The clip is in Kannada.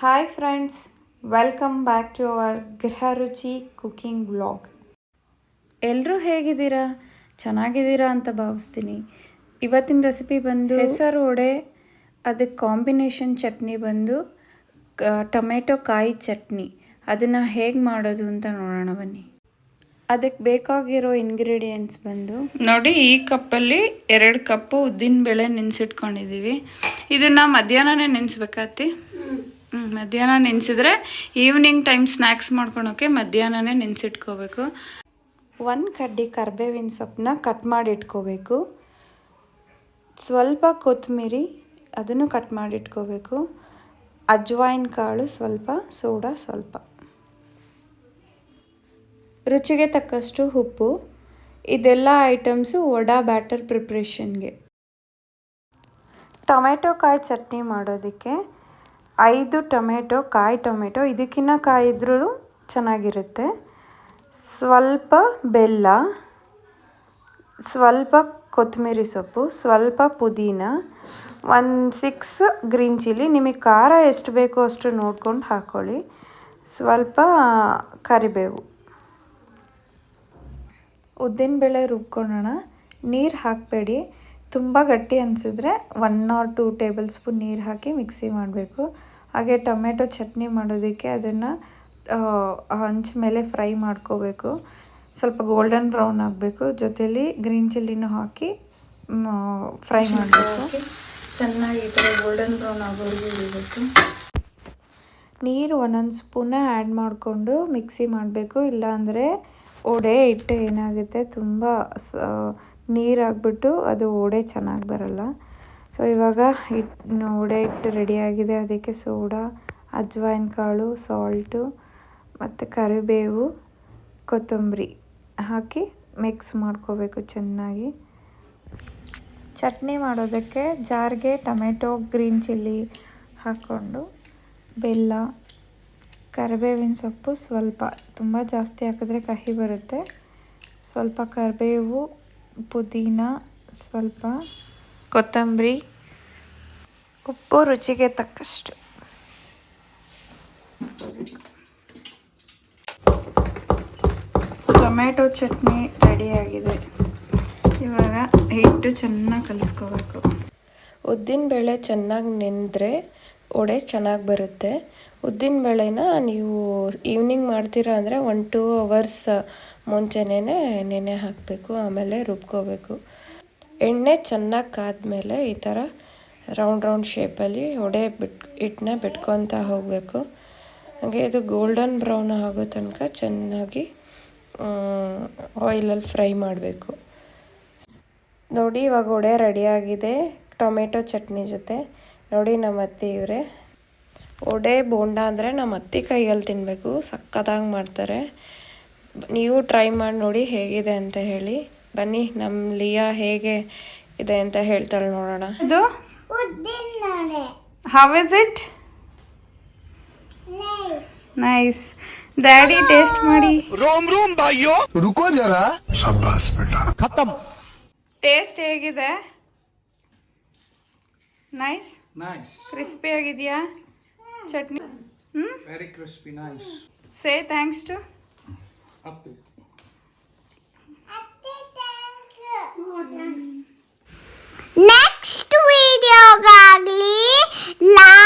Hi friends, welcome back to our Gruha Ruchi cooking vlog. ಎಲ್ಲರೂ ಹೇಗಿದ್ದೀರಾ? ಚೆನ್ನಾಗಿದ್ದೀರಾ ಅಂತ ಭಾವಿಸ್ತೀನಿ. ಇವತ್ತಿನ ರೆಸಿಪಿ ಬಂದು ಹೆಸರು ವಡೆ, ಅದಕ್ಕೆ ಕಾಂಬಿನೇಷನ್ ಚಟ್ನಿ ಬಂದು ಟೊಮೆಟೊ ಕಾಯಿ ಚಟ್ನಿ. ಅದನ್ನು ಹೇಗೆ ಮಾಡೋದು ಅಂತ ನೋಡೋಣ ಬನ್ನಿ. ಅದಕ್ಕೆ ಬೇಕಾಗಿರೋ ಇಂಗ್ರೀಡಿಯೆಂಟ್ಸ್ ಬಂದು ನೋಡಿ, ಈ ಕಪ್ಪಲ್ಲಿ 2 ಕಪ್ಪು ಉದ್ದಿನಬೇಳೆ ನೆನೆಸಿಟ್ಕೊಂಡಿದ್ದೀವಿ. ಇದನ್ನು ಮಧ್ಯಾಹ್ನನೇ ನೆನೆಸ್ಬೇಕಾತಿ. ಮಧ್ಯಾಹ್ನ ನೆನೆಸಿದ್ರೆ ಈವ್ನಿಂಗ್ ಟೈಮ್ ಸ್ನ್ಯಾಕ್ಸ್ ಮಾಡ್ಕೊಳೋಕ್ಕೆ ಮಧ್ಯಾಹ್ನನೇ ನೆನೆಸಿಟ್ಕೋಬೇಕು. 1 ಕಡ್ಡಿ ಕರಿಬೇವಿನ ಸೊಪ್ಪನ್ನ ಕಟ್ ಮಾಡಿ ಇಟ್ಕೋಬೇಕು. ಸ್ವಲ್ಪ ಕೊತ್ತಂಬರಿ, ಅದನ್ನು ಕಟ್ ಮಾಡಿ ಇಟ್ಕೋಬೇಕು. ಅಜ್ವಾಯಿನ ಕಾಳು ಸ್ವಲ್ಪ, ಸೋಡಾ ಸ್ವಲ್ಪ, ರುಚಿಗೆ ತಕ್ಕಷ್ಟು ಉಪ್ಪು. ಇದೆಲ್ಲ ಐಟಮ್ಸು ವಡಾ ಬ್ಯಾಟರ್ ಪ್ರಿಪ್ರೇಷನ್ಗೆ. ಟೊಮೆಟೊ ಕಾಯಿ ಚಟ್ನಿ ಮಾಡೋದಕ್ಕೆ 5 ಟೊಮೆಟೊ, ಕಾಯಿ ಟೊಮೆಟೊ, ಇದಕ್ಕಿಂತ ಕಾಯಿ ಇದ್ರೂ ಚೆನ್ನಾಗಿರುತ್ತೆ. ಸ್ವಲ್ಪ ಬೆಲ್ಲ, ಸ್ವಲ್ಪ ಕೊತ್ತಂಬರಿ ಸೊಪ್ಪು, ಸ್ವಲ್ಪ ಪುದೀನ, 6 ಗ್ರೀನ್ ಚಿಲ್ಲಿ. ನಿಮಗೆ ಖಾರ ಎಷ್ಟು ಬೇಕೋ ಅಷ್ಟು ನೋಡ್ಕೊಂಡು ಹಾಕ್ಕೊಳ್ಳಿ. ಸ್ವಲ್ಪ ಕರಿಬೇವು. ಉದ್ದಿನಬೇಳೆ ರುಬ್ಕೊಳ್ಳೋಣ. ನೀರು ಹಾಕಬೇಡಿ. ತುಂಬ ಗಟ್ಟಿ ಅನಿಸಿದ್ರೆ 1 or 2 ಟೇಬಲ್ ಸ್ಪೂನ್ ನೀರು ಹಾಕಿ ಮಿಕ್ಸಿ ಮಾಡಬೇಕು. ಹಾಗೆ ಟೊಮೆಟೊ ಚಟ್ನಿ ಮಾಡೋದಕ್ಕೆ ಅದನ್ನು ಹಂಚ್ ಮೇಲೆ ಫ್ರೈ ಮಾಡ್ಕೋಬೇಕು. ಸ್ವಲ್ಪ ಗೋಲ್ಡನ್ ಬ್ರೌನ್ ಆಗಬೇಕು. ಜೊತೆಲಿ ಗ್ರೀನ್ ಚಿಲ್ಲಿನೂ ಹಾಕಿ ಫ್ರೈ ಮಾಡಬೇಕು. ಚೆನ್ನಾಗಿ ಈ ಥರ ಗೋಲ್ಡನ್ ಬ್ರೌನ್ ಆಗೋವರೆಗೂ ಇಡಬೇಕು. ನೀರು 1 ಸ್ಪೂನ ಆ್ಯಡ್ ಮಾಡಿಕೊಂಡು ಮಿಕ್ಸಿ ಮಾಡಬೇಕು. ಇಲ್ಲಾಂದರೆ ವಡೆ ಹಿಟ್ಟು ಏನಾಗುತ್ತೆ, ತುಂಬ ನೀರಾಗ್ಬಿಟ್ಟು ಅದು ವಡೆ ಚೆನ್ನಾಗಿ ಬರಲ್ಲ. ಸೊ ಇವಾಗ ವಡೆ ಹಿಟ್ಟು ರೆಡಿಯಾಗಿದೆ. ಅದಕ್ಕೆ ಸೋಡಾ, ಅಜ್ವಾಯಿನ ಕಾಳು, ಸಾಲ್ಟು ಮತ್ತು ಕರಿಬೇವು, ಕೊತ್ತಂಬರಿ ಹಾಕಿ ಮಿಕ್ಸ್ ಮಾಡ್ಕೋಬೇಕು ಚೆನ್ನಾಗಿ. ಚಟ್ನಿ ಮಾಡೋದಕ್ಕೆ ಜಾರ್ಗೆ ಟೊಮೆಟೊ, ಗ್ರೀನ್ ಚಿಲ್ಲಿ ಹಾಕ್ಕೊಂಡು ಬೆಲ್ಲ, ಕರಿಬೇವಿನ ಸೊಪ್ಪು ಸ್ವಲ್ಪ, ತುಂಬ ಜಾಸ್ತಿ ಹಾಕಿದ್ರೆ ಕಹಿ ಬರುತ್ತೆ. ಸ್ವಲ್ಪ ಕರಿಬೇವು, ಪುದೀನ, ಸ್ವಲ್ಪ ಕೊತ್ತಂಬರಿ, ಉಪ್ಪು ರುಚಿಗೆ ತಕ್ಕಷ್ಟು. ಟೊಮೆಟೊ ಚಟ್ನಿ ರೆಡಿಯಾಗಿದೆ. ಇವಾಗ ಹಿಟ್ಟು ಚೆನ್ನಾಗಿ ಕಲಿಸ್ಕೋಬೇಕು. ಉದ್ದಿನಬೇಳೆ ಚೆನ್ನಾಗಿ ನೆನೆದ್ರೆ ವಡೆ ಚೆನ್ನಾಗಿ ಬರುತ್ತೆ. ಉದ್ದಿನಬೇಳೆನ ನೀವು ಈವ್ನಿಂಗ್ ಮಾಡ್ತೀರಾ ಅಂದರೆ 1-2 ಅವರ್ಸ್ ಮುಂಚೆನೇ ನೆನೆ ಹಾಕಬೇಕು. ಆಮೇಲೆ ರುಬ್ಕೋಬೇಕು. ಎಣ್ಣೆ ಚೆನ್ನಾಗಿ ಕಾದ್ಮೇಲೆ ಈ ಥರ ರೌಂಡ್ ಶೇಪಲ್ಲಿ ವಡೆ ಹಿಟ್ಟನ್ನ ಬಿಟ್ಕೊತಾ ಹೋಗಬೇಕು. ಹಾಗೆ ಇದು ಗೋಲ್ಡನ್ ಬ್ರೌನ್ ಆಗೋ ತನಕ ಚೆನ್ನಾಗಿ ಆಯಿಲಲ್ಲಿ ಫ್ರೈ ಮಾಡಬೇಕು. ನೋಡಿ, ಇವಾಗ ವಡೆ ರೆಡಿಯಾಗಿದೆ ಟೊಮೆಟೊ ಚಟ್ನಿ ಜೊತೆ. ನೋಡಿ, ನಮ್ಮ ಅತ್ತೆ ಇವರೇ. ವಡೆ ಬೋಂಡ ಅಂದರೆ ನಮ್ಮ ಅತ್ತೆ ಕೈಯಲ್ಲಿ ತಿನ್ನಬೇಕು, ಸಕ್ಕತ್ತಾಗಿ ಮಾಡ್ತಾರೆ. ನೀವು ಟ್ರೈ ಮಾಡಿ ನೋಡಿ ಹೇಗಿದೆ ಅಂತ ಹೇಳಿ. ಬನ್ನಿ, ನಮ್ಮ ಲಿಯಾ ಹೇಗೆ ಇದೆ ಅಂತ ಹೇಳ್ತಾಳೆ ನೋಡೋಣ. ಇದು how is it? Nice. Daddy taste ಮಾಡಿ. रोम रोम भाइयों रुको जरा शाबाश बेटा खत्म ಟೇಸ್ಟ್ ಹೇಗಿದೆ? ನೈಸ್. नाइस ಕ್ರಿಸ್ಪಿ ಆಗಿದೆಯಾ chutney? Very crispy nice say thanks to up to next ವಿಡಿಯೋಗಾಗಲಿ ಲೈಕ್